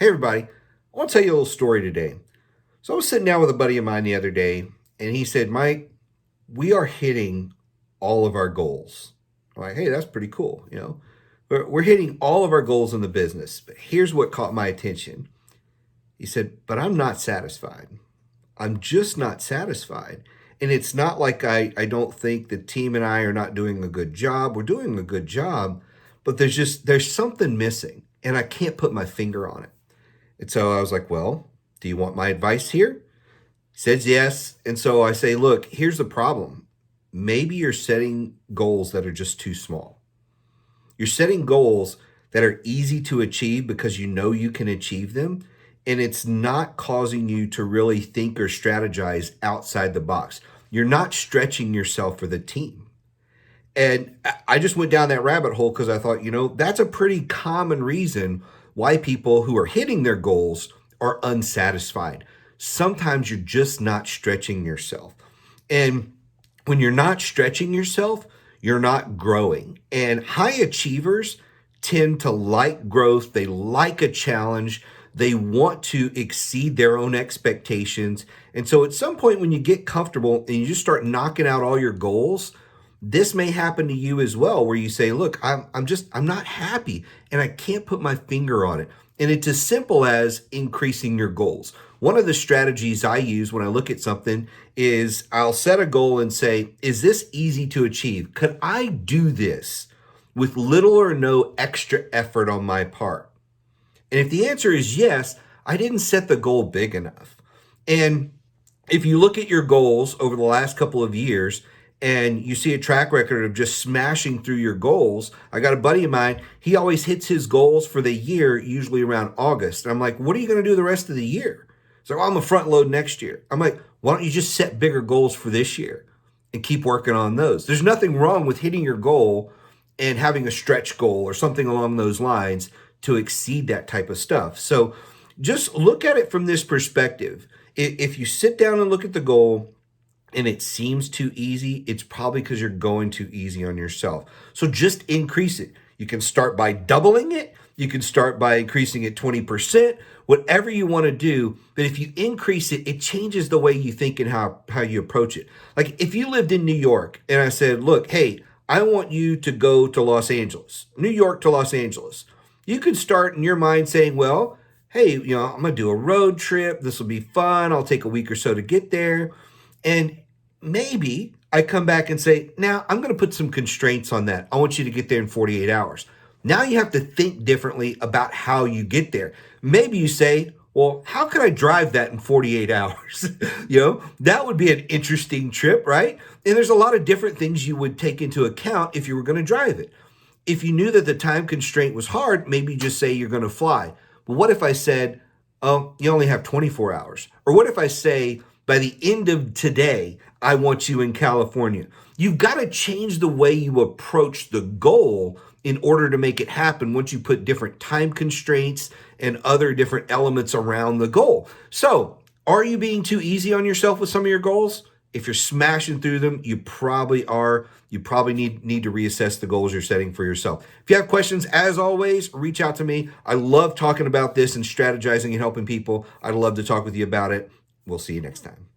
Hey, everybody. I want to tell you a little story today. So I was sitting down with a buddy of mine the other day, and he said, Mike, we are hitting all of our goals. I'm like, hey, that's pretty cool. We're hitting all of our goals in the business. But here's what caught my attention. He said, but I'm not satisfied. I'm just not satisfied. And it's not like I don't think the team and I are not doing a good job. We're doing a good job, but there's something missing, and I can't put my finger on it. And so I was like, well, do you want my advice here? He says yes. And so I say, look, here's the problem. Maybe you're setting goals that are just too small. You're setting goals that are easy to achieve because you know you can achieve them. And it's not causing you to really think or strategize outside the box. You're not stretching yourself for the team. And I just went down that rabbit hole because I thought, that's a pretty common reason why people who are hitting their goals are unsatisfied. Sometimes you're just not stretching yourself. And when you're not stretching yourself, you're not growing. And high achievers tend to like growth. They like a challenge. They want to exceed their own expectations. And so at some point when you get comfortable and you just start knocking out all your goals, this may happen to you as well, where you say, look, I'm not happy and I can't put my finger on it. And it's as simple as increasing your goals. One of the strategies I use when I look at something is I'll set a goal and say, is this easy to achieve? Could I do this with little or no extra effort on my part? And if the answer is yes, I didn't set the goal big enough. And if you look at your goals over the last couple of years, and you see a track record of just smashing through your goals. I got a buddy of mine, he always hits his goals for the year, usually around August. And I'm like, what are you going to do the rest of the year? So I'm a front load next year. I'm like, why don't you just set bigger goals for this year and keep working on those? There's nothing wrong with hitting your goal and having a stretch goal or something along those lines to exceed that type of stuff. So just look at it from this perspective. If you sit down and look at the goal, and it seems too easy, it's probably because you're going too easy on yourself. So just increase it. You can start by doubling it. You can start by increasing it 20%, whatever you want to do. But if you increase it, it changes the way you think and how you approach it. Like if you lived in New York and I said, look, hey, I want you to go to Los Angeles, New York to Los Angeles. You could start in your mind saying, well, hey, I'm going to do a road trip. This will be fun. I'll take a week or so to get there. And maybe I come back and say, now I'm going to put some constraints on that. I want you to get there in 48 hours. Now you have to think differently about how you get there. Maybe you say, well, how can I drive that in 48 hours? That would be an interesting trip, right? And there's a lot of different things you would take into account if you were going to drive it. If you knew that the time constraint was hard, maybe just say you're going to fly. But what if I said, oh, you only have 24 hours? Or what if I say, by the end of today, I want you in California? You've got to change the way you approach the goal in order to make it happen once you put different time constraints and other different elements around the goal. So, are you being too easy on yourself with some of your goals? If you're smashing through them, you probably are. You probably need to reassess the goals you're setting for yourself. If you have questions, as always, reach out to me. I love talking about this and strategizing and helping people. I'd love to talk with you about it. We'll see you next time.